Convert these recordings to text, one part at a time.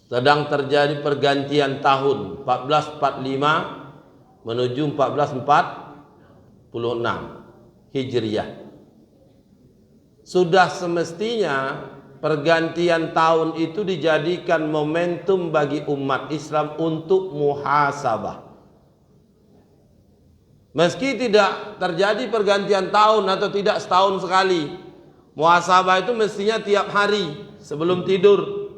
sedang terjadi pergantian tahun 1445 menuju 1446 Hijriah. Sudah semestinya pergantian tahun itu dijadikan momentum bagi umat Islam untuk muhasabah. Meski tidak terjadi pergantian tahun atau tidak setahun sekali, muhasabah itu mestinya tiap hari sebelum tidur.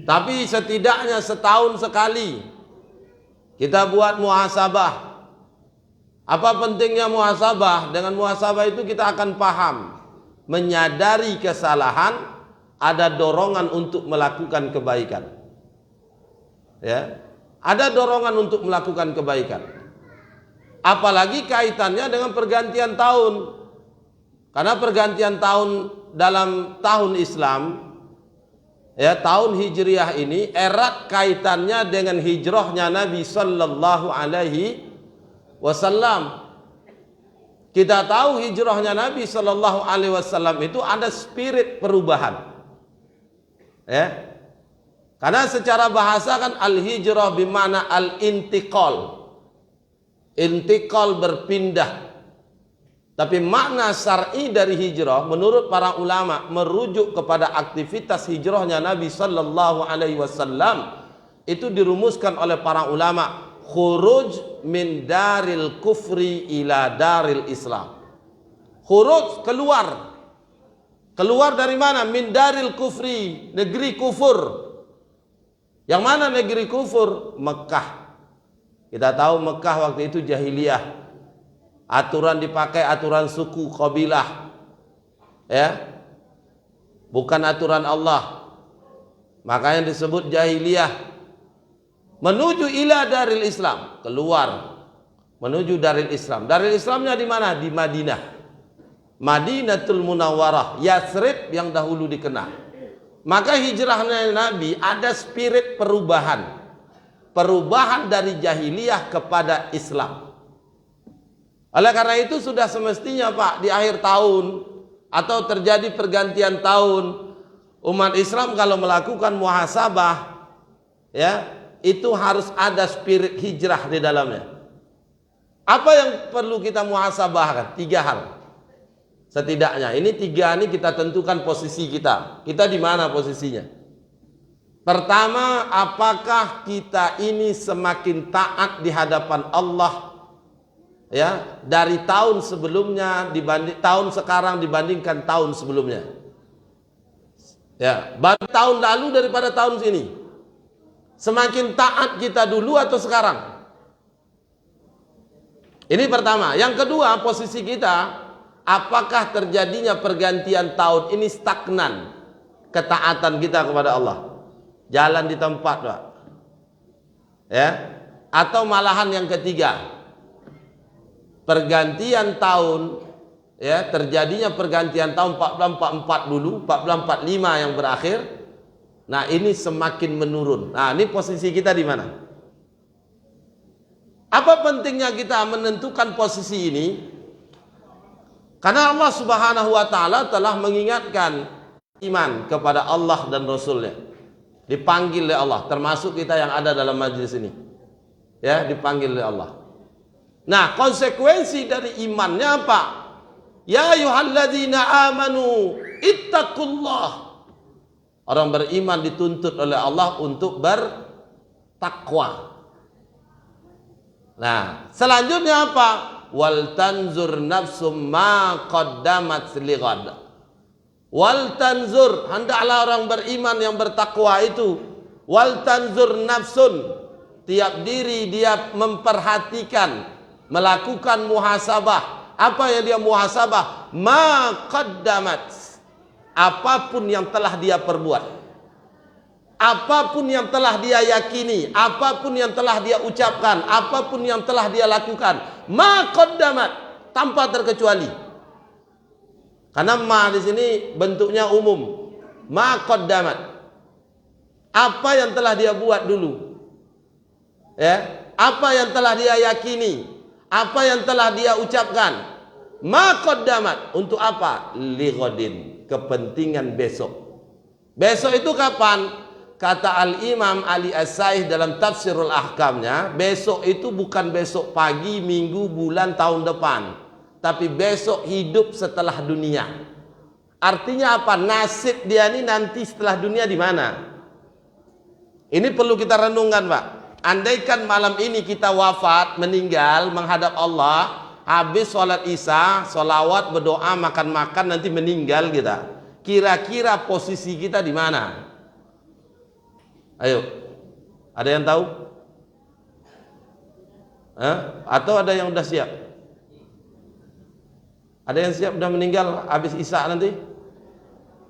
Tapi setidaknya setahun sekali kita buat muhasabah. Apa pentingnya muhasabah? Dengan muhasabah itu kita akan paham, menyadari kesalahan, ada dorongan untuk melakukan kebaikan. Ya, ada dorongan untuk melakukan kebaikan. Apalagi kaitannya dengan pergantian tahun. Karena pergantian tahun dalam tahun Islam, ya, tahun Hijriah ini erat kaitannya dengan hijrahnya Nabi sallallahu alaihi wasallam. Kita tahu hijrahnya Nabi sallallahu alaihi wasallam itu ada spirit perubahan. Ya. Karena secara bahasa kan al-hijrah bimana al-intiqal. Intiqal berpindah. Tapi makna syar'i dari hijrah menurut para ulama merujuk kepada aktivitas hijrahnya Nabi sallallahu alaihi wasallam itu dirumuskan oleh para ulama, khuruj min daril kufri ila daril Islam. Khuruj, keluar. Keluar dari mana? Min daril kufri, negeri kufur. Yang mana negeri kufur? Mekah. Kita tahu Mekah waktu itu jahiliyah. Aturan dipakai aturan suku, kabilah. Ya. Bukan aturan Allah. Makanya disebut jahiliyah. Menuju ila daril Islam, keluar. Menuju daril Islam. Daril Islamnya di mana? Di Madinah. Madinatul Munawwarah, Yathrib yang dahulu dikenal. Maka hijrahnya Nabi ada spirit perubahan. Perubahan dari jahiliyah kepada Islam. Oleh karena itu sudah semestinya Pak, di akhir tahun atau terjadi pergantian tahun, umat Islam kalau melakukan muhasabah, ya, itu harus ada spirit hijrah di dalamnya. Apa yang perlu kita muhasabahkan? 3 hal. Setidaknya ini 3 ini kita tentukan posisi kita. Kita di mana posisinya? Pertama, apakah kita ini semakin taat di hadapan Allah, ya, dari tahun sebelumnya dibanding tahun sekarang dibandingkan tahun sebelumnya? Ya, tahun lalu daripada tahun sini. Semakin taat kita dulu atau sekarang? Ini pertama. Yang kedua, posisi kita, apakah terjadinya pergantian tahun ini stagnan ketaatan kita kepada Allah? Jalan di tempat, Pak. Ya. Atau malahan yang ketiga, pergantian tahun, ya, terjadinya pergantian tahun 1444 dulu, 1445 yang berakhir. Nah, ini semakin menurun. Nah, ini posisi kita di mana? Apa pentingnya kita menentukan posisi ini? Karena Allah Subhanahu wa taala telah mengingatkan iman kepada Allah dan Rasulnya. Dipanggil oleh Allah, termasuk kita yang ada dalam majlis ini. Ya, dipanggil oleh Allah. Nah, konsekuensi dari imannya apa? Ya ayyuhalladzina amanu ittaqullah. Orang beriman dituntut oleh Allah untuk bertakwa. Nah, selanjutnya apa? Wal tanzur nafsum ma qaddamat lighad. Wal tanzur, hendaklah orang beriman yang bertakwa itu. Wal tanzur nafsun, tiap diri dia memperhatikan, melakukan muhasabah. Apa yang dia muhasabah? Ma qaddamat, apapun yang telah dia perbuat, apapun yang telah dia yakini, apapun yang telah dia ucapkan, apapun yang telah dia lakukan, ma qaddamat, tanpa terkecuali. Karena ma di sini bentuknya umum. Ma qaddamat, apa yang telah dia buat dulu, ya, apa yang telah dia yakini, apa yang telah dia ucapkan. Ma qaddamat, untuk apa? Lighadin, kepentingan besok. Besok itu kapan? kata Al-Imam Ali As-Saih dalam Tafsirul Ahkamnya, besok itu bukan besok pagi, minggu, bulan, tahun depan, tapi besok hidup setelah dunia. Artinya apa? Nasib dia ini nanti setelah dunia di mana? Ini perlu kita renungkan, Pak. Andaikan malam ini kita wafat, meninggal, menghadap Allah, habis sholat isya, sholawat, berdoa, makan-makan, nanti meninggal kita. Kira-kira posisi kita di mana? Ayo, ada yang tahu? Atau ada yang udah siap? Ada yang siap udah meninggal habis isya nanti?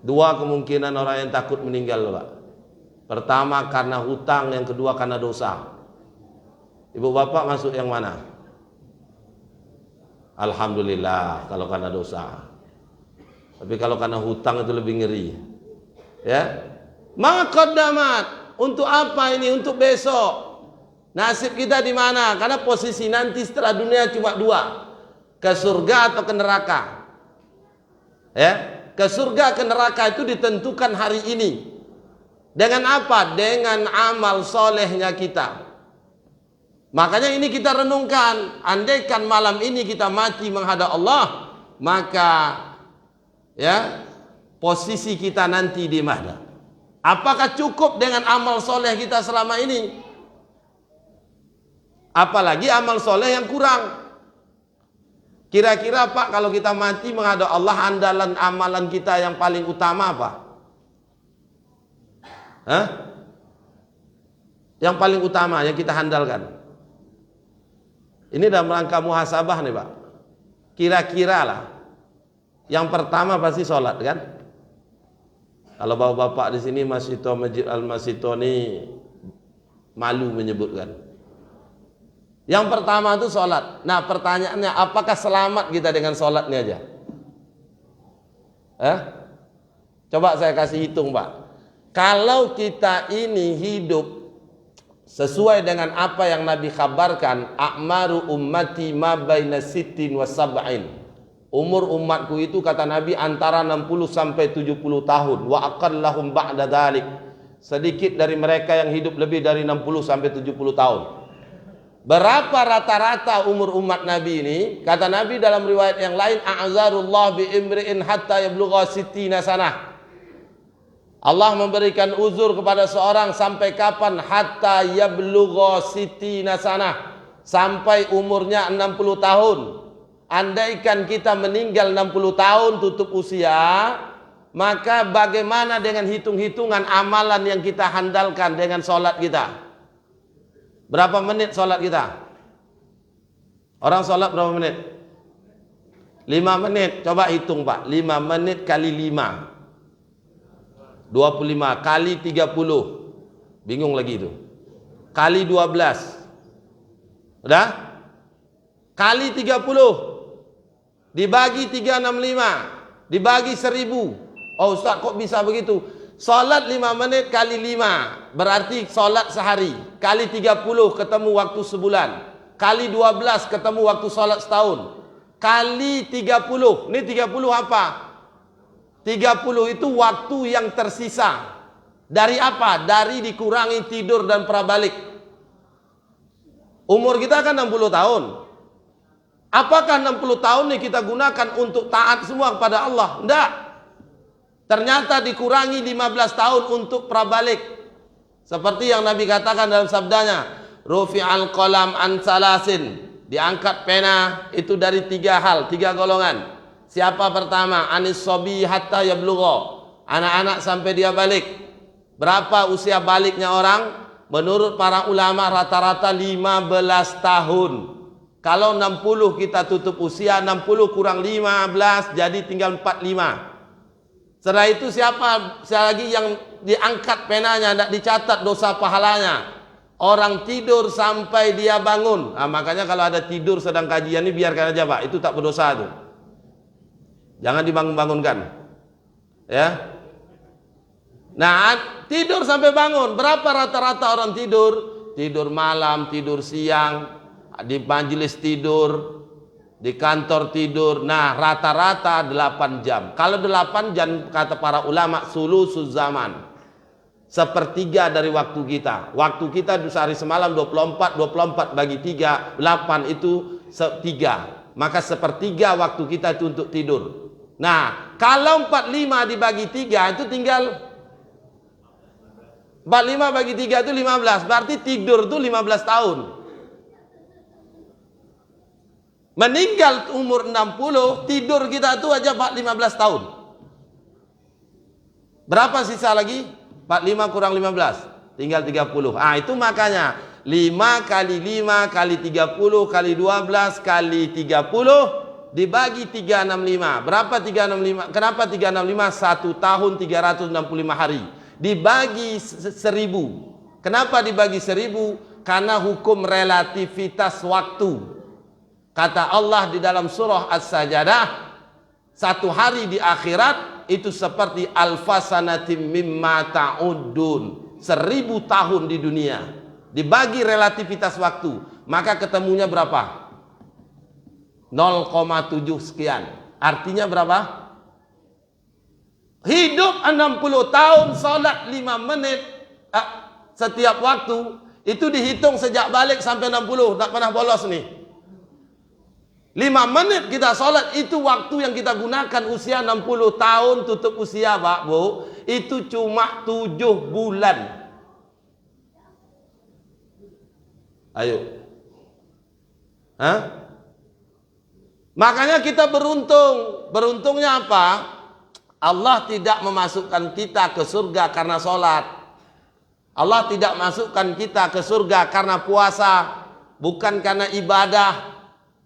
Dua kemungkinan orang yang takut meninggal, Pak. Pertama karena hutang, yang kedua karena dosa. Ibu bapak masuk yang mana? Alhamdulillah kalau karena dosa. Tapi kalau karena hutang itu lebih ngeri. Ya. Maqaddamat, untuk apa ini? Untuk besok. Nasib kita di mana? Karena posisi nanti setelah dunia cuma dua. Ke surga atau ke neraka. Ya. Ke surga ke neraka itu ditentukan hari ini. Dengan apa? Dengan amal solehnya kita. Makanya ini kita renungkan. Andaikan malam ini kita mati menghadap Allah, maka ya posisi kita nanti di mana? Apakah cukup dengan amal soleh kita selama ini? Apalagi amal soleh yang kurang. Kira-kira Pak, kalau kita mati menghadap Allah, andalan amalan kita yang paling utama apa? Yang paling utama yang kita handalkan. Ini dalam rangka muhasabah nih Pak. Kira-kira lah. Yang pertama pasti sholat kan? Kalau bapak-bapak di sini Masjito Masjid Al-Masjito ini malu menyebutkan. Yang pertama itu sholat. Nah pertanyaannya, apakah selamat kita dengan sholat ini aja? Coba saya kasih hitung Pak. Kalau kita ini hidup sesuai dengan apa yang Nabi kabarkan, a'maru ummati ma baina sittin wa sab'in. Umur umatku itu kata Nabi antara 60 sampai 70 tahun. Wa aqallahum ba'da dzalik. Sedikit dari mereka yang hidup lebih dari 60 sampai 70 tahun. Berapa rata-rata umur umat Nabi ini? Kata Nabi dalam riwayat yang lain, a'zarullah bi imri'in hatta yablugha sittina sanah. Allah memberikan uzur kepada seorang sampai kapan? Hatta yablugha sittina sanah, sampai umurnya 60 tahun. Andaikan kita meninggal 60 tahun tutup usia, maka bagaimana dengan hitung-hitungan amalan yang kita handalkan dengan sholat kita? Berapa menit sholat kita? Orang sholat berapa menit? 5 menit. Coba hitung Pak, 5 menit kali 5 25 kali 30. Bingung lagi itu. Kali 12. Udah? Kali 30. Dibagi 365. Dibagi 1000. Oh Ustaz kok bisa begitu? Salat 5 menit kali 5. Berarti salat sehari. Kali 30 ketemu waktu sebulan. Kali 12 ketemu waktu salat setahun. Kali 30. Ini 30 apa? 30 itu waktu yang tersisa. Dari apa? Dari dikurangi tidur dan prabalik. Umur kita kan 60 tahun. Apakah 60 tahun ini kita gunakan untuk taat semua kepada Allah? Tidak. Ternyata dikurangi 15 tahun untuk prabalik. Seperti yang Nabi katakan dalam sabdanya, Rufi'al qalam an salasin. Diangkat pena itu dari 3 hal, 3 golongan. Siapa pertama? Anis sobi hatta yablugha. Anak-anak sampai dia balik. Berapa usia baliknya orang? Menurut para ulama rata-rata 15 tahun. Kalau 60 kita tutup usia, 60 kurang 15 jadi tinggal 45. Setelah itu siapa lagi yang diangkat penanya, tidak dicatat dosa pahalanya? Orang tidur sampai dia bangun. Nah, makanya kalau ada tidur sedang kajian ini biarkan aja Pak, itu tak berdosa tuh. Jangan dibangun-bangunkan. Ya. Nah, tidur sampai bangun. Berapa rata-rata orang tidur? Tidur malam, tidur siang, di majelis tidur, di kantor tidur. Nah, rata-rata 8 jam. Kalau 8 jam kata para ulama sulusuz zaman. sepertiga dari waktu kita. Waktu kita sehari semalam 24, 24 bagi 3, 8 itu 3. Maka sepertiga waktu kita itu untuk tidur. Nah, kalau 45 dibagi 3 itu tinggal 45 bagi 3 itu 15. Berarti tidur itu 15 tahun. Meninggal umur 60, tidur kita itu aja 15 tahun. Berapa sisa lagi? 45 kurang 15, tinggal 30. Ah, itu makanya 5 kali 5 kali 30 kali 12 kali 30 dibagi 365. Berapa 365? Kenapa 365? 1 tahun 365 hari. Dibagi 1000. Kenapa dibagi 1000? Karena hukum relativitas waktu. Kata Allah di dalam surah As-Sajdah, satu hari di akhirat itu seperti alfasanatim mimma ta'uddun, 1000 tahun di dunia. Dibagi relativitas waktu, maka ketemunya berapa? 0,7 sekian. Artinya berapa? Hidup 60 tahun, sholat 5 menit setiap waktu, itu dihitung sejak balik sampai 60, tak pernah bolos nih. 5 menit kita sholat, itu waktu yang kita gunakan. Usia 60 tahun tutup usia, Pak, Bu, itu cuma 7 bulan. Ayo. Hah? Makanya kita beruntung. Beruntungnya apa? Allah tidak memasukkan kita ke surga karena sholat. Allah tidak masukkan kita ke surga karena puasa, bukan karena ibadah.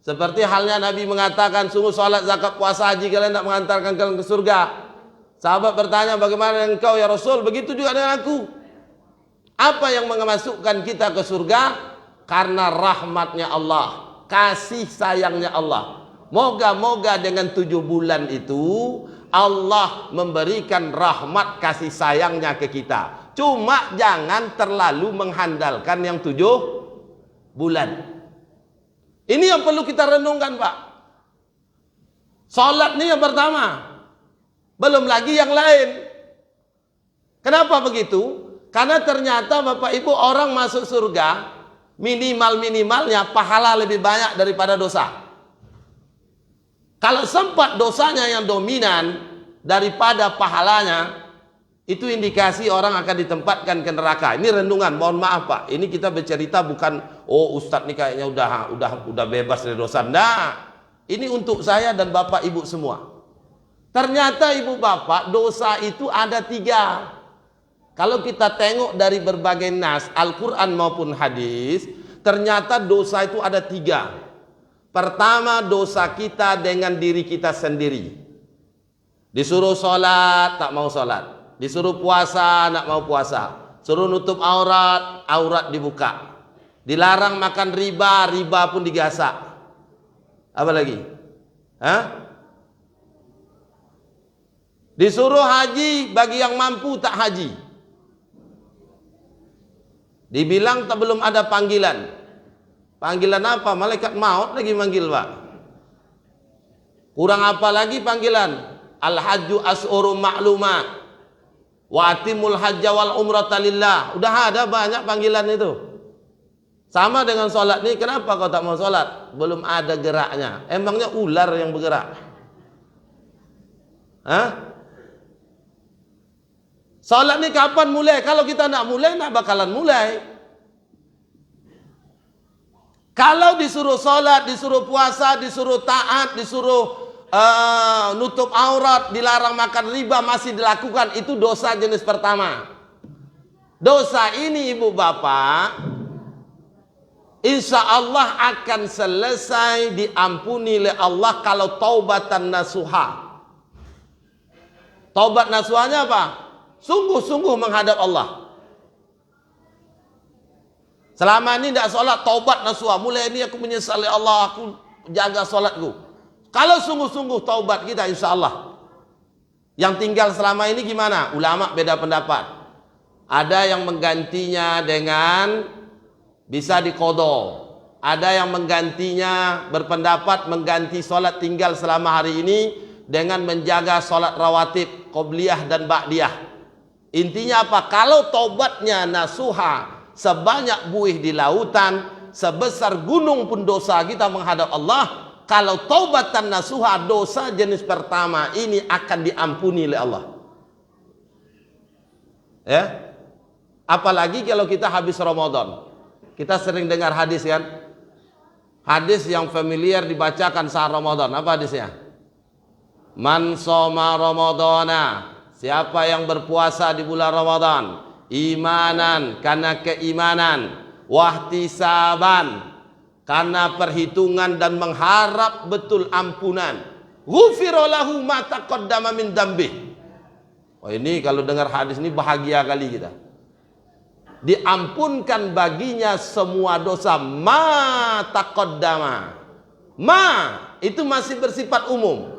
Seperti halnya Nabi mengatakan, sungguh sholat, zakat, puasa, haji kalian tidak mengantarkan kalian ke surga. Sahabat bertanya, bagaimana dengan engkau ya Rasul? Begitu juga dengan aku. Apa yang memasukkan kita ke surga? Karena rahmatnya Allah, kasih sayangnya Allah. Moga-moga dengan 7 bulan itu Allah memberikan rahmat kasih sayangnya ke kita. Cuma jangan terlalu mengandalkan yang 7 bulan. Ini yang perlu kita renungkan, Pak. Salat ini yang pertama, belum lagi yang lain. Kenapa begitu? Karena ternyata Bapak Ibu, orang masuk surga minimalnya pahala lebih banyak daripada dosa. Kalau sempat dosanya yang dominan daripada pahalanya, itu indikasi orang akan ditempatkan ke neraka. Ini renungan, mohon maaf Pak. Ini kita bercerita bukan, oh Ustadz nih kayaknya udah bebas dari dosa. Nah, ini untuk saya dan Bapak Ibu semua. Ternyata Ibu Bapak, dosa itu ada 3. Kalau kita tengok dari berbagai nas, Al-Quran maupun hadis, ternyata dosa itu ada 3. Pertama, dosa kita dengan diri kita sendiri. Disuruh sholat, tak mau sholat. Disuruh puasa, nak mau puasa. Suruh nutup aurat, aurat dibuka. Dilarang makan riba, riba pun digasak. Apa lagi? Hah? Disuruh haji, bagi yang mampu tak haji. Dibilang tak belum ada panggilan. Panggilan apa? Malaikat maut lagi manggil, Pak. Kurang apa lagi panggilan? Al-hajju as'uru ma'lumat. Wa atimul hajja wal umrata lillah. Udah ada banyak panggilan itu. Sama dengan sholat nih, kenapa kau tak mau sholat? Belum ada geraknya. Emangnya ular yang bergerak? Hah? Sholat nih kapan mulai? Kalau kita nak mulai, nak bakalan mulai. Kalau disuruh sholat, disuruh puasa, disuruh taat, disuruh nutup aurat, dilarang makan riba masih dilakukan, itu dosa jenis pertama. Dosa ini Ibu Bapak, insya Allah akan selesai diampuni oleh Allah kalau taubatan nasuha. Taubat nasuhanya apa? Sungguh-sungguh menghadap Allah. Selama ini tidak sholat, taubat nasuha. Mulai ini aku menyesali Allah, aku jaga sholatku. Kalau sungguh-sungguh taubat kita, insya Allah. Yang tinggal selama ini gimana? Ulama beda pendapat. Ada yang menggantinya dengan bisa diqadha. Ada yang menggantinya berpendapat mengganti sholat tinggal selama hari ini dengan menjaga sholat rawatib, qobliyah dan ba'diyah. Intinya apa? Kalau taubatnya nasuha sebanyak buih di lautan, sebesar gunung pun dosa kita menghadap Allah. Kalau taubatan nasuha, dosa jenis pertama ini akan diampuni oleh Allah. Ya. Apalagi kalau kita habis Ramadan. Kita sering dengar hadis kan? Hadis yang familiar dibacakan saat Ramadan. Apa hadisnya? Man shoma Ramadana, siapa yang berpuasa di bulan Ramadan, imanan karena keimanan, wahtisaban karena perhitungan dan mengharap betul ampunan, ghufira lahu ma taqaddama min dzambih. Oh, ini kalau dengar hadis ini bahagia kali kita. Diampunkan baginya semua dosa ma taqaddama. Ma itu masih bersifat umum.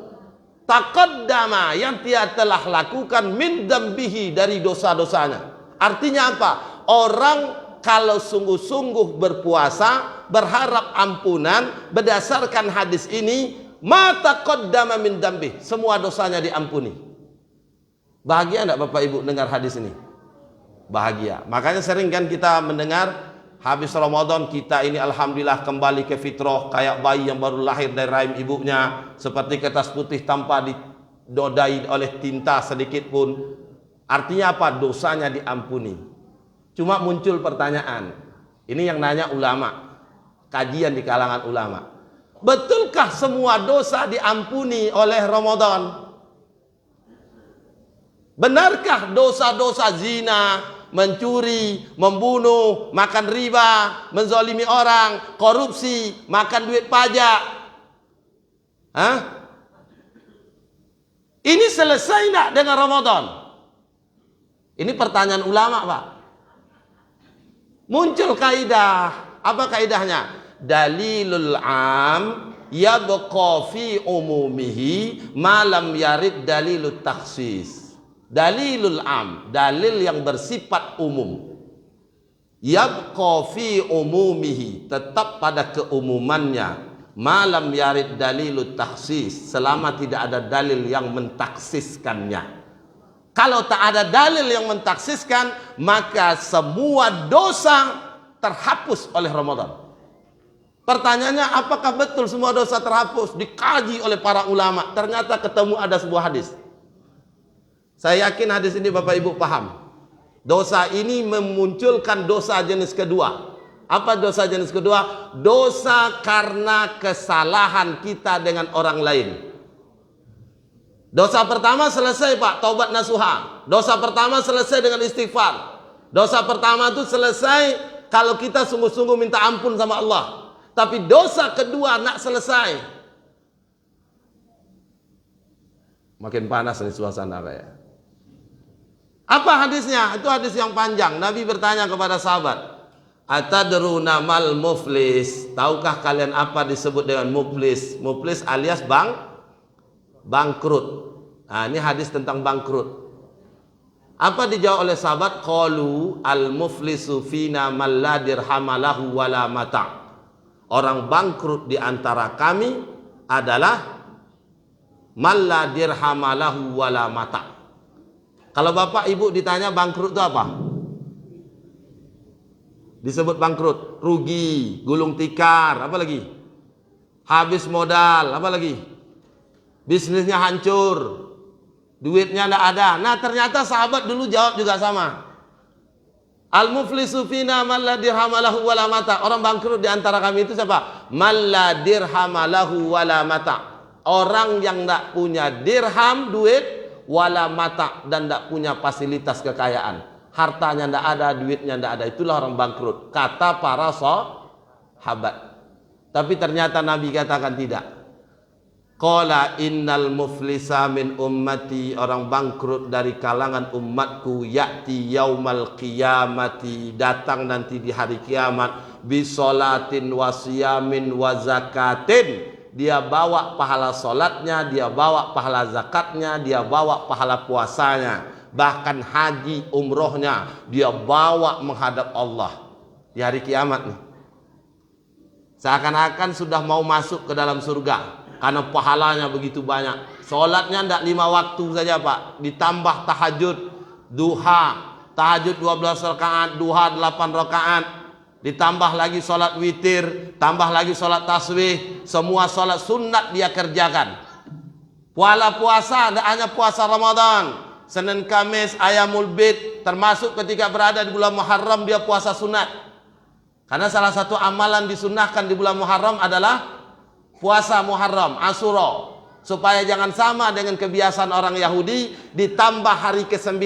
Taqaddama yang dia telah lakukan min dzambihi dari dosa-dosanya. Artinya apa? Orang kalau sungguh-sungguh berpuasa, berharap ampunan berdasarkan hadis ini, ma taqaddama min dzambih, semua dosanya diampuni. Bahagia enggak Bapak Ibu dengar hadis ini? Bahagia. Makanya sering kan kita mendengar habis Ramadan kita ini alhamdulillah kembali ke fitrah kayak bayi yang baru lahir dari rahim ibunya, seperti kertas putih tanpa didodai oleh tinta sedikit pun. Artinya apa? Dosanya diampuni. Cuma muncul pertanyaan. Ini yang nanya ulama, kajian di kalangan ulama. Betulkah semua dosa diampuni oleh Ramadan? Benarkah dosa-dosa zina, mencuri, membunuh, makan riba, menzalimi orang, korupsi, makan duit pajak? Hah? Ini selesai enggak dengan Ramadan? Ini pertanyaan ulama, Pak. Muncul kaidah. Apa kaidahnya? Dalilul am yabqa fi umumihi ma lam yarid dalilut takhsis. Dalilul am, dalil yang bersifat umum, yabqa fi umumihi, tetap pada keumumannya, malam yarid dalilut takhsis, selama tidak ada dalil yang mentaksiskannya. Kalau tak ada dalil yang mentaksiskan, maka semua dosa terhapus oleh Ramadan. Pertanyaannya, apakah betul semua dosa terhapus? Dikaji oleh para ulama, ternyata ketemu ada sebuah hadis. Saya yakin hadis ini Bapak Ibu paham. Dosa ini memunculkan dosa jenis kedua. Apa dosa jenis kedua? Dosa karena kesalahan kita dengan orang lain. Dosa pertama selesai Pak, taubat nasuha. Dosa pertama selesai dengan istighfar. Dosa pertama itu selesai kalau kita sungguh-sungguh minta ampun sama Allah. Tapi dosa kedua nak selesai. Makin panas nih suasana kayak. Apa hadisnya? Itu hadis yang panjang. Nabi bertanya kepada sahabat, atadruna mal muflis? Tahukah kalian apa disebut dengan muflis? Muflis alias bangkrut. Nah, ini hadis tentang bangkrut. Apa dijawab oleh sahabat? Qalu al muflisu fina man la dirhama lahu wala mata'. Orang bangkrut di antara kami adalah man la dirhama lahu wala mata'. Kalau Bapak Ibu ditanya bangkrut itu apa? Disebut bangkrut, rugi, gulung tikar, apa lagi? Habis modal, apa lagi? Bisnisnya hancur, duitnya tidak ada. Nah, ternyata sahabat dulu jawab juga sama. Al-muflisu fina man la dirhama lahu wala mata'. Orang bangkrut di antara kami itu siapa? Man la dirhama lahu wala mata'. Orang yang tidak punya dirham, duit, wala mata, dan tidak punya fasilitas kekayaan. Hartanya tidak ada, duitnya tidak ada. Itulah orang bangkrut, kata para sahabat. Tapi ternyata Nabi katakan tidak. Qala innal muflisa min ummati, orang bangkrut dari kalangan umatku, ya'ti yaumal qiyamati, datang nanti di hari kiamat, bisolatin wasiyamin wazakatin. Dia bawa pahala solatnya, dia bawa pahala zakatnya, dia bawa pahala puasanya, bahkan haji umrohnya dia bawa menghadap Allah di hari kiamat nih. Seakan-akan sudah mau masuk ke dalam surga karena pahalanya begitu banyak. Solatnya tidak 5 waktu saja Pak, ditambah tahajud, duha, tahajud 12 rakaat, duha 8 rakaat, ditambah lagi sholat witir, tambah lagi sholat tasbih, semua sholat sunat dia kerjakan. Puasa tidak hanya puasa Ramadan, Senin Kamis, Ayamul Bid, termasuk ketika berada di bulan Muharram dia puasa sunat. Karena salah satu amalan disunahkan di bulan Muharram adalah puasa Muharram, Asyura, supaya jangan sama dengan kebiasaan orang Yahudi ditambah hari ke-9.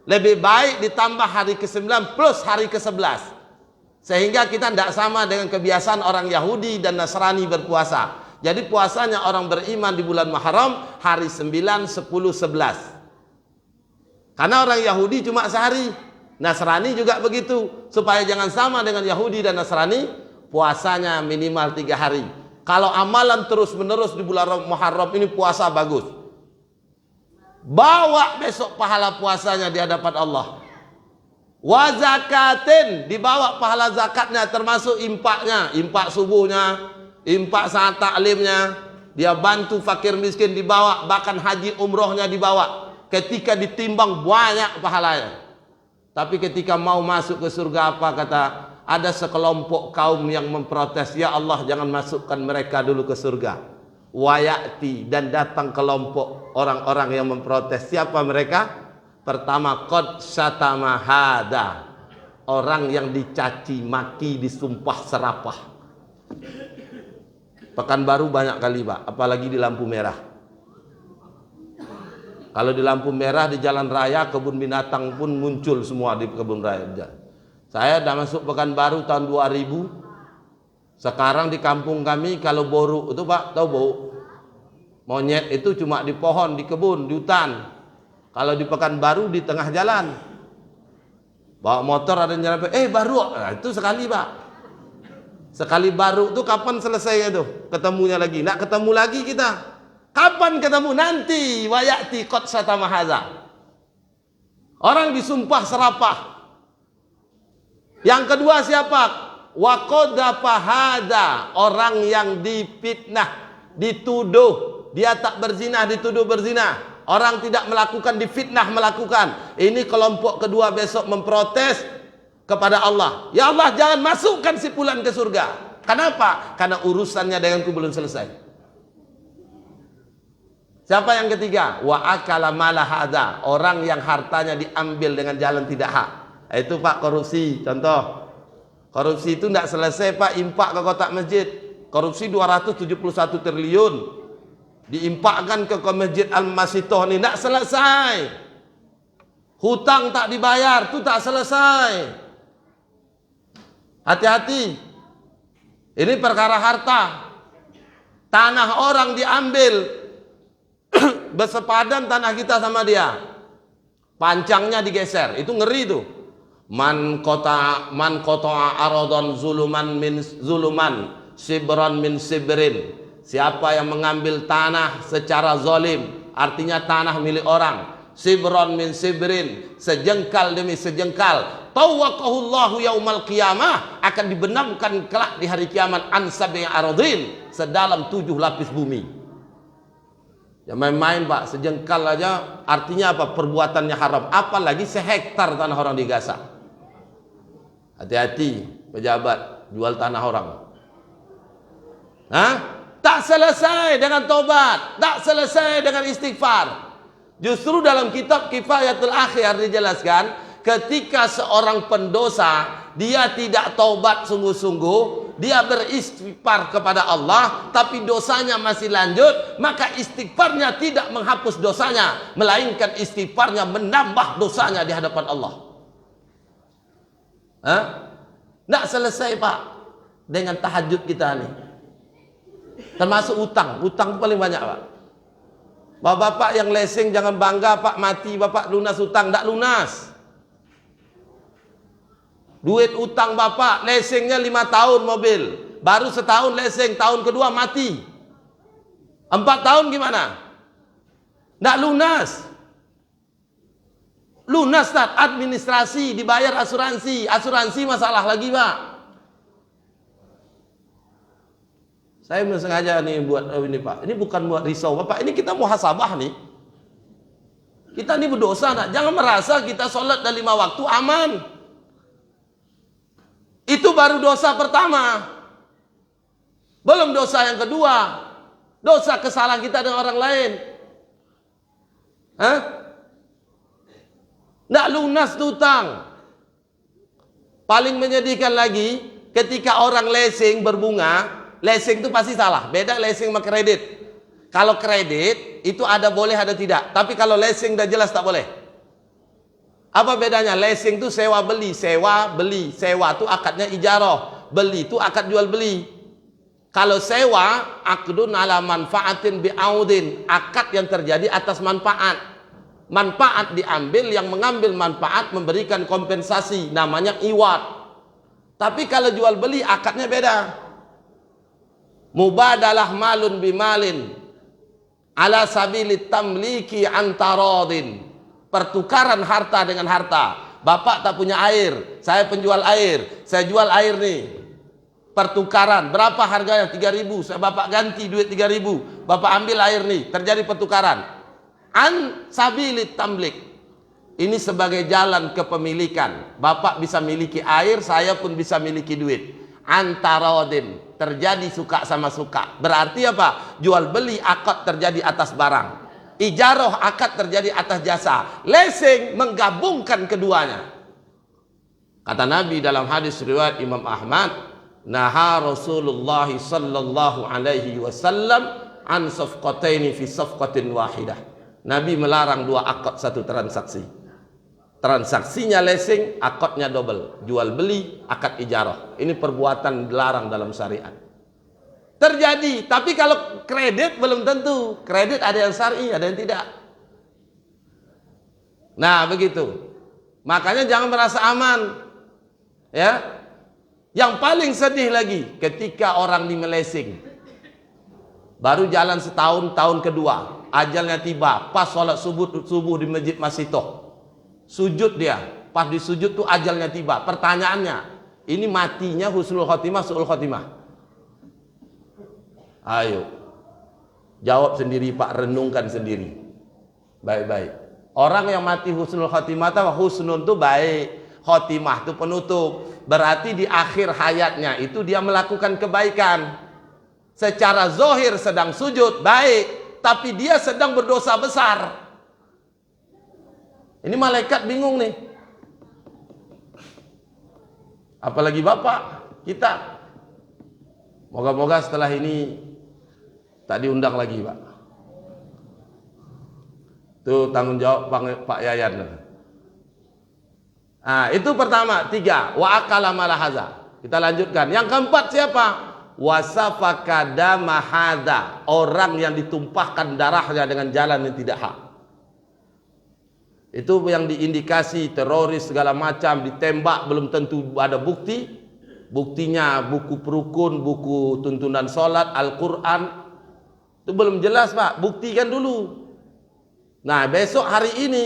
Lebih baik ditambah hari ke-9 plus hari ke-11. Sehingga kita tidak sama dengan kebiasaan orang Yahudi dan Nasrani berpuasa. Jadi puasanya orang beriman di bulan Muharram hari 9, 10, 11. Karena orang Yahudi cuma sehari, Nasrani juga begitu. Supaya jangan sama dengan Yahudi dan Nasrani, puasanya minimal 3 hari. Kalau amalan terus menerus di bulan Muharram ini puasa bagus, bawa besok pahala puasanya di hadapan Allah. Wa zakatin, dibawa pahala zakatnya, termasuk impaknya, impak subuhnya, impak saat taklimnya, dia bantu fakir miskin dibawa, bahkan haji umrohnya dibawa. Ketika ditimbang banyak pahalanya. Tapi ketika mau masuk ke surga apa kata? Ada sekelompok kaum yang memprotes, ya Allah jangan masukkan mereka dulu ke surga. Wayati, dan datang kelompok orang-orang yang memprotes. Siapa mereka? Pertama, qad syatama hada, orang yang dicaci maki, disumpah serapah. Pekanbaru banyak kali Pak, apalagi di lampu merah. Kalau di lampu merah di jalan raya, kebun binatang pun muncul semua di kebun raya. Saya sudah masuk Pekanbaru tahun 2000. Sekarang di kampung kami kalau boru itu Pak, tahu bau? Monyet itu cuma di pohon, di kebun, di hutan. Kalau di Pekanbaru di tengah jalan. Bawa motor ada yang nyerempet, baru. Nah, itu sekali Pak. Sekali baru itu kapan selesainya itu? Ketemunya lagi. Nggak ketemu lagi kita. Kapan ketemu? Nanti. Wayati qad syatama hadza. Orang disumpah serapah. Yang kedua siapa? Wa qadhafa hadza, orang yang difitnah, dituduh dia tak berzina, dituduh berzina. Orang tidak melakukan, difitnah melakukan. Ini kelompok kedua besok memprotes kepada Allah. Ya Allah jangan masukkan si fulan ke surga. Kenapa? Karena urusannya denganku belum selesai. Siapa yang ketiga? Wa akala mala hadza, orang yang hartanya diambil dengan jalan tidak hak. Itu Pak korupsi. Contoh, korupsi itu tidak selesai Pak, impak ke kotak masjid. Korupsi 271 triliun. Diimpakkan ke Masjid Al-Masitoh ini tidak selesai. Hutang tak dibayar itu tak selesai. Hati-hati. Ini perkara harta. Tanah orang diambil, bersepadan tanah kita sama dia. Pancangnya digeser, itu ngeri itu. Man kota aradon zuluman min zuluman, sibran min sibrin. Siapa yang mengambil tanah secara zalim, artinya tanah milik orang, sibron min sibrin, sejengkal demi sejengkal, tawaqahullahu yaumal qiyamah, akan dibenamkan kelak di hari kiamat an sab'i aradin, sedalam 7 lapis bumi. Ya main-main Pak, sejengkal aja artinya apa? Perbuatannya haram, apalagi sehektar tanah orang digasak. Hati-hati pejabat jual tanah orang. Hah? Tak selesai dengan tobat, tak selesai dengan istighfar. Justru dalam kitab Kifayatul Akhyar dijelaskan, ketika seorang pendosa dia tidak taubat sungguh-sungguh, dia beristighfar kepada Allah, tapi dosanya masih lanjut, maka istighfarnya tidak menghapus dosanya, melainkan istighfarnya menambah dosanya di hadapan Allah. Tidak selesai Pak dengan tahajud kita nih. Termasuk utang, utang paling banyak Pak. Bapak-bapak yang lesing jangan bangga Pak, mati Bapak lunas utang, tidak lunas. Duit utang Bapak, lesingnya 5 tahun mobil, baru setahun lesing, tahun kedua mati. 4 tahun gimana? Tidak lunas. Lunas tak? Administrasi, dibayar asuransi, asuransi masalah lagi Pak. Saya sengaja nih buat ini Pak. Ini bukan buat risau Bapak. Ini kita muhasabah nih. Kita ini berdosa, nak. Jangan merasa kita sholat dan 5 waktu aman. Itu baru dosa pertama. Belum dosa yang kedua. Dosa kesalahan kita dengan orang lain. Nggak lunas utang. Paling menyedihkan lagi, ketika orang lesing berbunga, lesing itu pasti salah. Beda lesing sama kredit. Kalau kredit itu ada boleh ada tidak. Tapi kalau leasing udah jelas tak boleh. Apa bedanya? Leasing itu sewa beli, sewa beli. Sewa itu akadnya ijarah, beli itu akad jual beli. Kalau sewa, akdun ala manfaatin bi'audin, akad yang terjadi atas manfaat. Manfaat diambil, yang mengambil manfaat memberikan kompensasi, namanya iwad. Tapi kalau jual beli akadnya beda. Mubadalah malun bimalin ala sabili tamliki antarodin, pertukaran harta dengan harta. Bapak tak punya air, saya penjual air, saya jual air nih. Pertukaran, berapa harganya? 3.000, saya bapak ganti duit 3.000, bapak ambil air nih, terjadi pertukaran. An sabili tamlik, ini sebagai jalan kepemilikan. Bapak bisa miliki air, saya pun bisa miliki duit. Antarodin, terjadi suka sama suka. Berarti apa? Jual beli akad terjadi atas barang. Ijarah akad terjadi atas jasa. Leasing menggabungkan keduanya. Kata Nabi dalam hadis riwayat Imam Ahmad, naha Rasulullah sallallahu alaihi wasallam an safqataini fi safqatin wahidah. Nabi melarang 2 akad satu transaksi. Transaksinya leasing, akadnya double. Jual beli, akad ijarah. Ini perbuatan dilarang dalam syariat. Terjadi, tapi kalau kredit belum tentu. Kredit ada yang syar'i, ada yang tidak. Nah, begitu. Makanya jangan merasa aman. Ya. Yang paling sedih lagi ketika orang di leasing. Baru jalan setahun, tahun kedua, ajalnya tiba, pas sholat subuh di Masjid Masitoh. Sujud dia, pas di sujud tuh ajalnya tiba. Pertanyaannya, ini matinya husnul khotimah, su'ul khotimah? Ayo, jawab sendiri Pak, renungkan sendiri. Baik-baik. Orang yang mati husnul khotimah, husnul itu baik, khotimah itu penutup. Berarti di akhir hayatnya itu dia melakukan kebaikan. Secara zohir sedang sujud, baik, tapi dia sedang berdosa besar. Ini malaikat bingung nih. Apalagi Bapak, kita. Moga-moga setelah ini tak diundang lagi, Pak. Itu tanggung jawab Pak Yayan. Nah, itu pertama, 3. Wa akala malahaza. Kita lanjutkan. Yang keempat siapa? Wasafaka damahada. Orang yang ditumpahkan darahnya dengan jalan yang tidak hak. Itu yang diindikasi teroris segala macam, ditembak belum tentu ada bukti. Buktinya buku perukun, buku tuntunan sholat, Al-Quran. Itu belum jelas Pak, buktikan dulu. Nah besok hari ini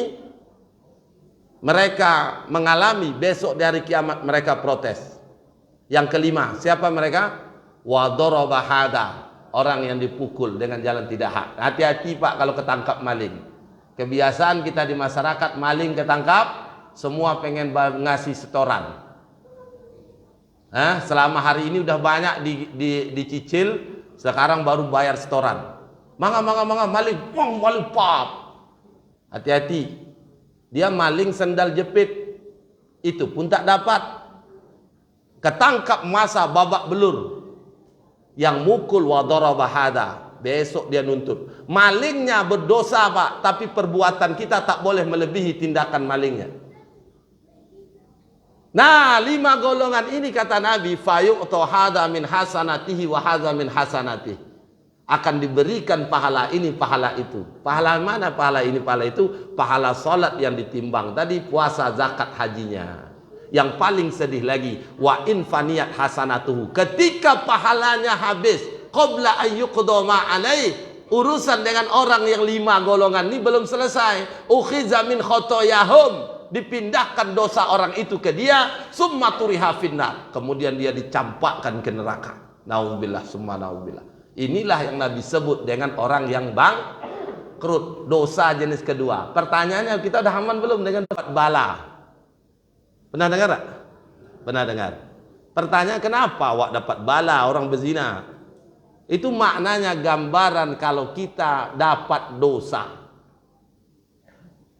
mereka mengalami, besok di hari kiamat mereka protes. Yang kelima, siapa mereka? Wadoroba hada, orang yang dipukul dengan jalan tidak hak. Hati-hati Pak kalau ketangkap maling. Kebiasaan kita di masyarakat, maling ketangkap, semua pengen ngasih setoran. Selama hari ini udah banyak dicicil, sekarang baru bayar setoran. Mangga maling, maling pap. Hati-hati, dia maling sendal jepit, itu pun tak dapat. Ketangkap masa babak belur, yang mukul wadoroba hada. Besok dia nuntut. Malingnya berdosa Pak, tapi perbuatan kita tak boleh melebihi tindakan malingnya. Nah 5 golongan ini kata Nabi, fayu'to hada min hasanatihi wa hadza min hasanatihi. Akan diberikan pahala ini, pahala itu. Pahala mana pahala ini, pahala itu? Pahala salat yang ditimbang tadi, puasa, zakat, hajinya. Yang paling sedih lagi, wa in faniyat hasanatuhu. Ketika pahalanya habis, qabla ayyuqda ma alaih, urusan dengan orang yang 5 golongan ini belum selesai. Ukhiza min khotoyahum, dipindahkan dosa orang itu ke dia, summa turiha finnar, kemudian dia dicampakkan ke neraka. Nauzubillah summa nauzubillah. Inilah yang Nabi sebut dengan orang yang bangkrut, dosa jenis kedua. Pertanyaannya, kita udah aman belum dengan dapat bala? Pernah dengar tak? Pernah dengar. Pertanyaan, kenapa awak dapat bala orang berzina? Itu maknanya gambaran kalau kita dapat dosa.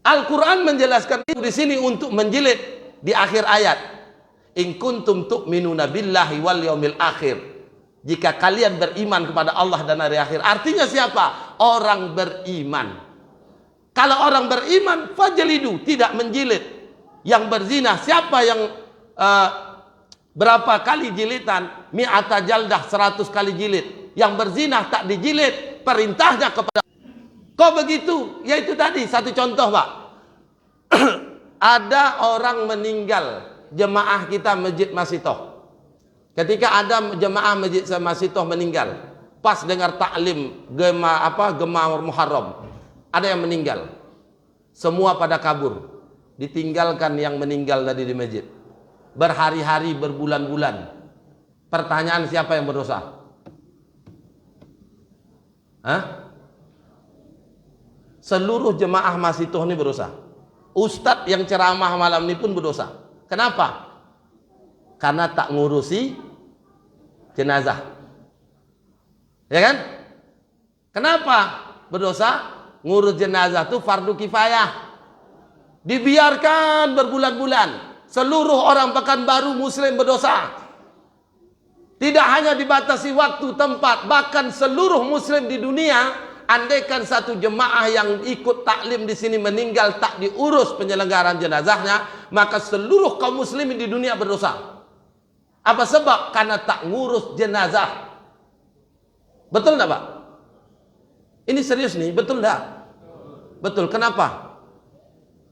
Al-Quran menjelaskan itu di sini untuk menjilid di akhir ayat. In kuntum tu'minuna billahi wal yaumil akhir. Jika kalian beriman kepada Allah dan hari akhir. Artinya siapa? Orang beriman. Kalau orang beriman, fajlidu, tidak menjilid. Yang berzina, siapa yang berapa kali jilitan? Mi'ata jaldah, 100 kali jilid. Yang berzina tak dijilid, perintahnya kepada. Kok begitu? Ya itu tadi, satu contoh Pak. Ada orang meninggal, jemaah kita Masjid Masitoh. Ketika ada jemaah Masjid Masitoh meninggal, pas dengar taklim Gema Muharram, ada yang meninggal. Semua pada kabur. Ditinggalkan yang meninggal tadi di masjid. Berhari-hari, berbulan-bulan. Pertanyaan, siapa yang berdosa? Hah? Seluruh jemaah Masitoh ini berdosa. Ustadz yang ceramah malam ini pun berdosa. Kenapa? Karena tak ngurusi jenazah. Ya kan? Kenapa berdosa? Ngurus jenazah itu fardu kifayah. Dibiarkan berbulan-bulan. Seluruh orang Pekanbaru Muslim berdosa. Tidak hanya dibatasi waktu, tempat, bahkan seluruh Muslim di dunia. Andaikan satu jemaah yang ikut taklim di sini meninggal, tak diurus penyelenggaraan jenazahnya, maka seluruh kaum muslimin di dunia berdosa. Apa sebab? Karena tak ngurus jenazah. Betul enggak Pak? Ini serius nih, betul enggak? Betul. Kenapa?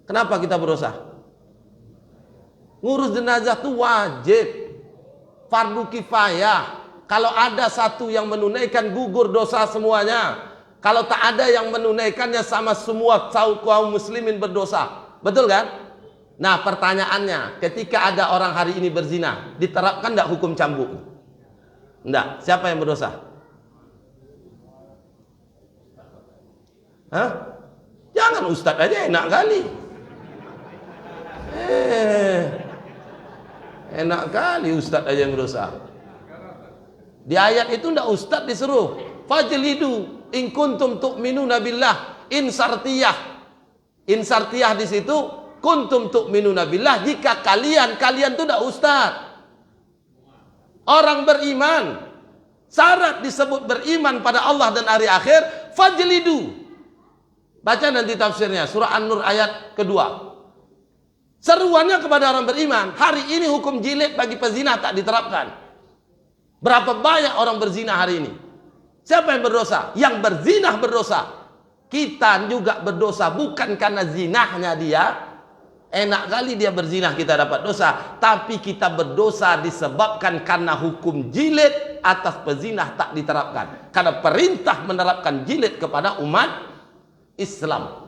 Kenapa kita berdosa? Ngurus jenazah itu wajib, fardu kifayah. Kalau ada satu yang menunaikan, gugur dosa semuanya. Kalau tak ada yang menunaikannya, sama semua kaum muslimin berdosa. Betul kan? Nah pertanyaannya, ketika ada orang hari ini berzina, diterapkan tidak hukum cambuk? Tidak. Siapa yang berdosa? Hah? Jangan ustadz aja, enak kali. Enak kali ustadz aja yang berdosa. Di ayat itu tidak ustadz disuruh. Fajlidu in kuntum tu'minuna billah. Insartiyah. Insartiyah di situ kuntum tu'minuna billah, jika kalian itu tidak ustaz. Orang beriman. Syarat disebut beriman pada Allah dan hari akhir, fajlidu. Baca nanti tafsirnya, surah An-Nur ayat kedua. Seruannya kepada orang beriman. Hari ini hukum jilid bagi pezina tak diterapkan. Berapa banyak orang berzina hari ini? Siapa yang berdosa? Yang berzina berdosa. Kita juga berdosa, bukan karena zinahnya dia. Enak kali dia berzina kita dapat dosa. Tapi kita berdosa disebabkan karena hukum jilid atas pezinah tak diterapkan. Karena perintah menerapkan jilid kepada umat Islam.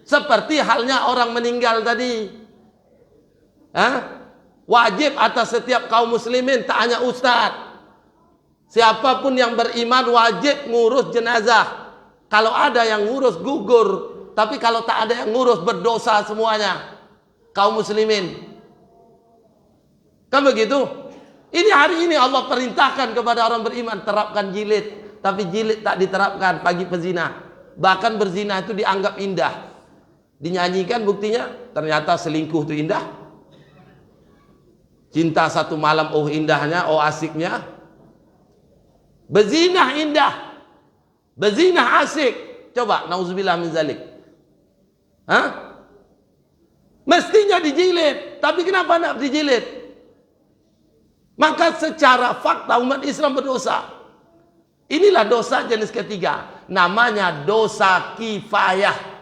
Seperti halnya orang meninggal tadi. Wajib atas setiap kaum muslimin, tak hanya ustadz. Siapapun yang beriman wajib ngurus jenazah. Kalau ada yang ngurus, gugur. Tapi kalau tak ada yang ngurus, berdosa semuanya kaum muslimin. Kan begitu? Ini hari ini Allah perintahkan kepada orang beriman, terapkan jilid. Tapi jilid tak diterapkan bagi pezina. Bahkan berzina itu dianggap indah. Dinyanyikan, buktinya ternyata selingkuh itu indah. Cinta satu malam, oh indahnya, oh asiknya. Berzina indah, berzina asik. Coba, nauzubillah min zalik. Mestinya dijilid, tapi kenapa nak dijilid? Maka secara fakta umat Islam berdosa. Inilah dosa jenis ketiga, namanya dosa kifayah.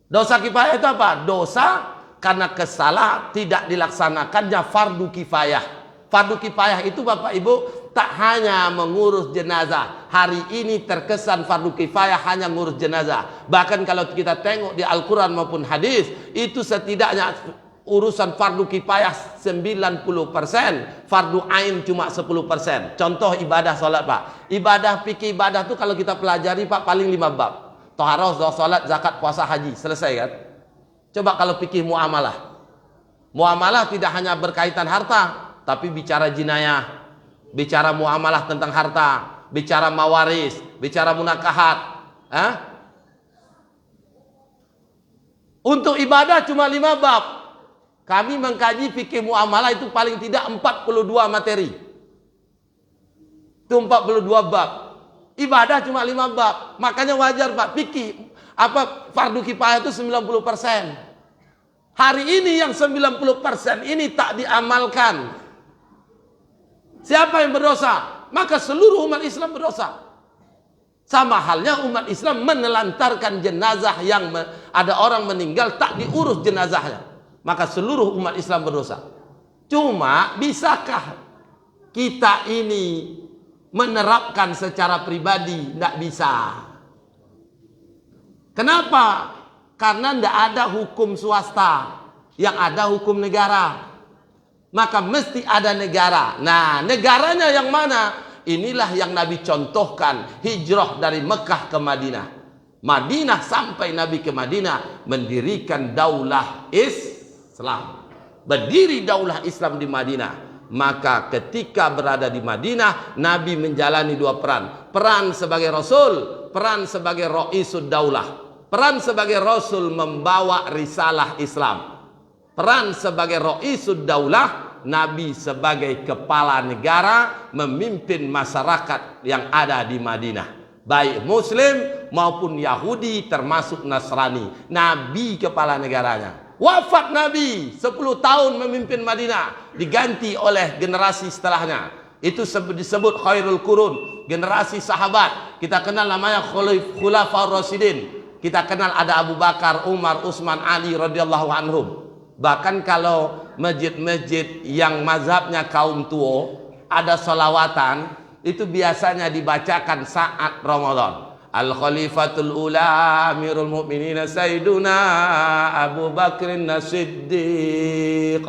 Dosa kifayah itu apa? Dosa karena kesalahan tidak dilaksanakannya fardu kifayah. Fardu kifayah itu Bapak Ibu tak hanya mengurus jenazah. Hari ini terkesan fardu kifayah hanya ngurus jenazah. Bahkan kalau kita tengok di Al-Quran maupun hadis, itu setidaknya urusan fardu kifayah 90%, fardu ain cuma 10%. Contoh ibadah salat Pak. Ibadah fikih ibadah itu kalau kita pelajari Pak paling 5 bab. Taharah, salat, zakat, puasa, haji, selesai kan? Coba kalau fikih muamalah. Muamalah tidak hanya berkaitan harta, tapi bicara jinayah, bicara muamalah tentang harta, bicara mawaris, bicara munakahat. Untuk ibadah cuma 5 bab. Kami mengkaji fikih muamalah itu paling tidak 42 materi. Itu 42 bab. Ibadah cuma 5 bab. Makanya wajar Pak, fikih fardu kifayah itu 90%. Hari ini yang 90% ini tak diamalkan. Siapa yang berdosa? Maka seluruh umat Islam berdosa. Sama halnya umat Islam menelantarkan jenazah yang ada orang meninggal tak diurus jenazahnya. Maka seluruh umat Islam berdosa. Cuma bisakah kita ini menerapkan secara pribadi? Tidak bisa. Kenapa? Karena tidak ada hukum swasta, yang ada hukum negara. Maka mesti ada negara. Nah, negaranya yang mana? Inilah yang Nabi contohkan, hijrah dari Mekah ke Madinah. Madinah sampai Nabi ke Madinah mendirikan daulah Islam. Berdiri daulah Islam di Madinah. Maka ketika berada di Madinah, Nabi menjalani 2 peran. Peran sebagai Rasul, peran sebagai Raisud Daulah. Peran sebagai Rasul membawa risalah Islam. Peran sebagai Raisud Daulah, Nabi sebagai kepala negara memimpin masyarakat yang ada di Madinah. Baik Muslim maupun Yahudi termasuk Nasrani. Nabi kepala negaranya. Wafat Nabi 10 tahun memimpin Madinah, diganti oleh generasi setelahnya. Itu disebut khairul qurun, generasi sahabat. Kita kenal namanya Khulafaur Rasyidin. Kita kenal ada Abu Bakar, Umar, Utsman, Ali radhiyallahu anhum. Bahkan kalau masjid-masjid yang mazhabnya kaum tua ada solawatan, itu biasanya dibacakan saat Ramadan. Al-Khalifatul Ula Amirul Mukminin Sayyiduna Abu Bakrin As-Siddiq.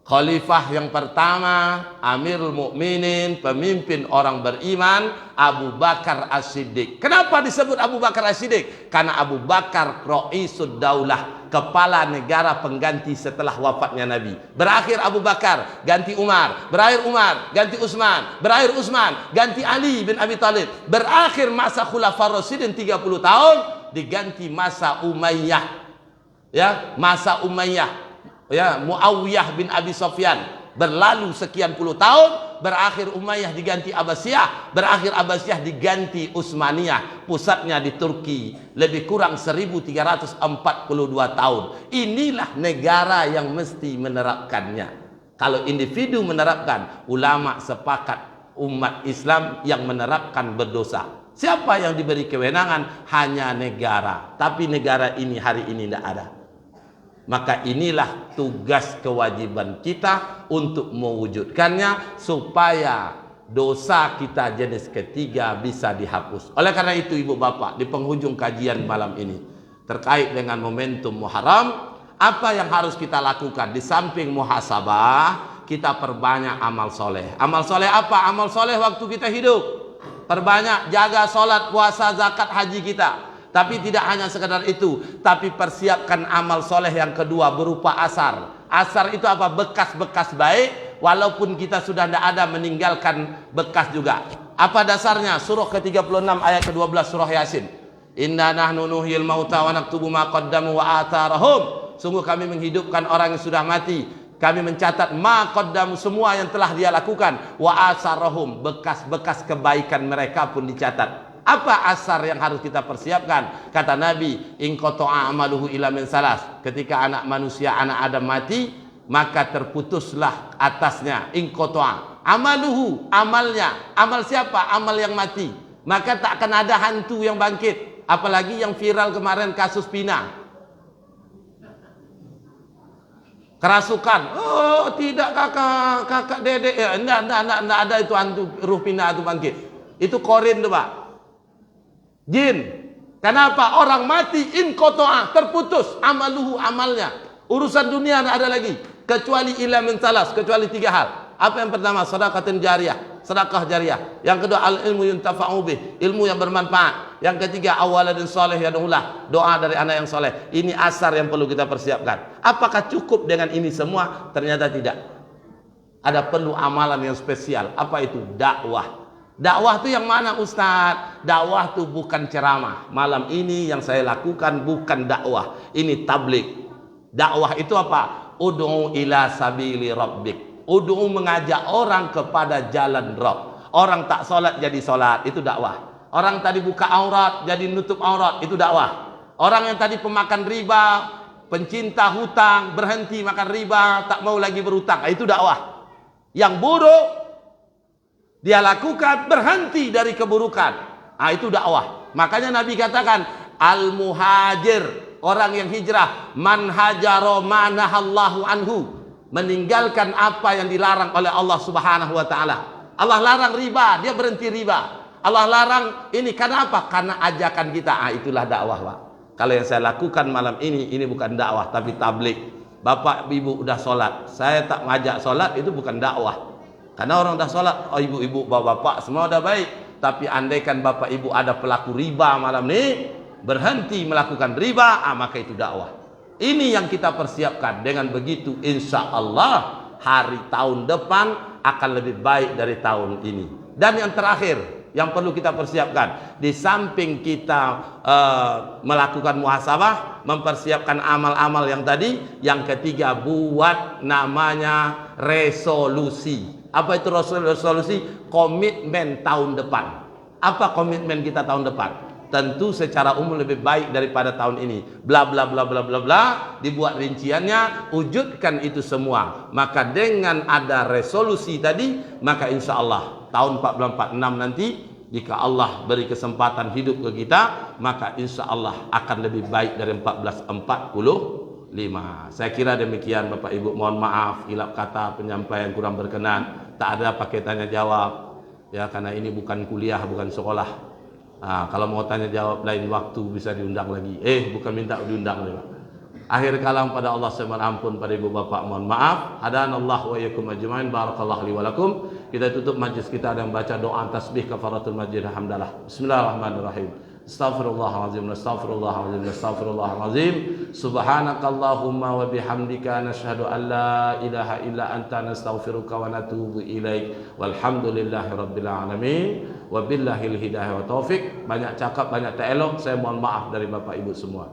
Khalifah yang pertama, Amirul Mukminin, pemimpin orang beriman, Abu Bakar As-Siddiq. Kenapa disebut Abu Bakar As-Siddiq? Karena Abu Bakar Raisud Daulah, kepala negara pengganti setelah wafatnya Nabi. Berakhir Abu Bakar, ganti Umar. Berakhir Umar, ganti Utsman. Berakhir Utsman, ganti Ali bin Abi Thalib. Berakhir masa Khulafaur Rasyidin 30 tahun, diganti masa Umayyah. Ya, masa Umayyah. Ya, Muawiyah bin Abi Sufyan. Berlalu sekian puluh tahun, berakhir Umayyah diganti Abbasiyah, berakhir Abbasiyah diganti Utsmaniyah, pusatnya di Turki, lebih kurang 1342 tahun. Inilah negara yang mesti menerapkannya. Kalau individu menerapkan, ulama sepakat umat Islam yang menerapkan berdosa. Siapa yang diberi kewenangan? Hanya negara. Tapi negara ini hari ini tidak ada. Maka inilah tugas kewajiban kita untuk mewujudkannya supaya dosa kita jenis ketiga bisa dihapus. Oleh karena itu ibu bapak, di penghujung kajian malam ini terkait dengan momentum Muharram, apa yang harus kita lakukan? Di samping muhasabah, kita perbanyak amal soleh. Amal soleh apa? Amal soleh waktu kita hidup. Perbanyak jaga sholat, puasa, zakat, haji kita. Tapi tidak hanya sekedar itu, tapi persiapkan amal soleh yang kedua berupa asar. Asar itu apa? Bekas-bekas baik, walaupun kita sudah tidak ada, meninggalkan bekas juga. Apa dasarnya? Surah ke-36 ayat ke-12 surah Yasin. Inna nahnu nuhyil mauta wa naktubu ma qaddamu wa atharahum. Sungguh kami menghidupkan orang yang sudah mati. Kami mencatat ma qaddamu, semua yang telah dia lakukan, wa atharahum, bekas-bekas kebaikan mereka pun dicatat. Apa asar yang harus kita persiapkan? Kata Nabi, in qata'a amaluhu illa min salas. Ketika anak manusia, anak Adam mati, maka terputuslah atasnya in qata'a amaluhu, amalnya. Amal siapa? Amal yang mati. Maka tak akan ada hantu yang bangkit. Apalagi yang viral kemarin kasus Pina. Kerasukan. Oh, tidak kakak dedek. Ya, enggak ada itu hantu ruh Pina itu bangkit. Itu korin tuh, Pak. Jin. Kenapa? Orang mati in qata'a, terputus amaluhu, amalnya. Urusan dunia tidak ada lagi kecuali illa min salas, kecuali 3 hal. Apa yang pertama? Sedekahun jariyah, sedekah jariyah. Yang kedua, al ilmu yuntafa'u bih, ilmu yang bermanfaat. Yang ketiga, awaladun saleh yad'ulah, doa dari anak yang soleh. Ini asar yang perlu kita persiapkan. Apakah cukup dengan ini semua? Ternyata tidak. Ada perlu amalan yang spesial. Apa itu? Dakwah. Dakwah itu yang mana, Ustaz? Dakwah itu bukan ceramah. Malam ini yang saya lakukan bukan dakwah. Ini tablik. Dakwah itu apa? Ud'u ila sabili rabbik. Ud'u mengajak orang kepada jalan Rabb. Orang tak solat jadi solat, itu dakwah. Orang tadi buka aurat jadi nutup aurat, itu dakwah. Orang yang tadi pemakan riba, pencinta hutang, berhenti makan riba, tak mau lagi berhutang, itu dakwah. Yang buruk dia lakukan, berhenti dari keburukan, itu dakwah. Makanya Nabi katakan, al-muhajir, orang yang hijrah, man hajaro manahallahu anhu, meninggalkan apa yang dilarang oleh Allah Subhanahu wa taala. Allah larang riba, dia berhenti riba. Allah larang ini, karena apa? Karena ajakan kita. Itulah dakwah, Pak. Kalau yang saya lakukan malam ini bukan dakwah tapi tablik. Bapak ibu udah sholat, saya tak ngajak sholat, itu bukan dakwah. Karena orang dah sholat, ibu-ibu, bapak-bapak semua udah baik. Tapi andaikan bapak ibu ada pelaku riba malam ini, berhenti melakukan riba, maka itu dakwah. Ini yang kita persiapkan. Dengan begitu insya Allah hari tahun depan akan lebih baik dari tahun ini. Dan yang terakhir yang perlu kita persiapkan, di samping kita melakukan muhasabah, mempersiapkan amal-amal yang tadi, yang ketiga, buat namanya resolusi. Apa itu resolusi? Komitmen tahun depan. Apa komitmen kita tahun depan? Tentu secara umum lebih baik daripada tahun ini. Bla bla bla bla bla bla, dibuat rinciannya, wujudkan itu semua. Maka dengan ada resolusi tadi, maka insya Allah tahun 1446 nanti, jika Allah beri kesempatan hidup ke kita, maka insya Allah akan lebih baik dari 1445. Saya kira demikian Bapak Ibu. Mohon maaf hilap kata, penyampaian kurang berkenan, tak ada pakai tanya jawab ya, karena ini bukan kuliah, bukan sekolah. Kalau mau tanya jawab lain waktu bisa diundang lagi. Bukan minta diundang lagi, Pak. Akhir kalam pada Allah, saya mohon ampun pada ibu bapak, mohon maaf. Hadanallahu wa iyyakum ajmain. Barakallahu li wa lakum. Kita tutup majlis kita dengan baca doa tasbih kafaratul masjid hamdalah. Bismillahirrahmanirrahim. Astaghfirullahalazim, astaghfirullahalazim, astaghfirullahalazim. Subhanakallahumma wa bihamdika nashhadu an la ilaha illa anta nastaghfiruka wa natubu ilaik. Walhamdulillahi rabbil alamin. Wabillahil hidayah wa taufik. Banyak cakap, banyak tak elok, saya mohon maaf dari Bapak Ibu semua.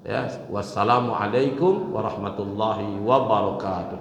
Ya, wassalamualaikum warahmatullahi wabarakatuh.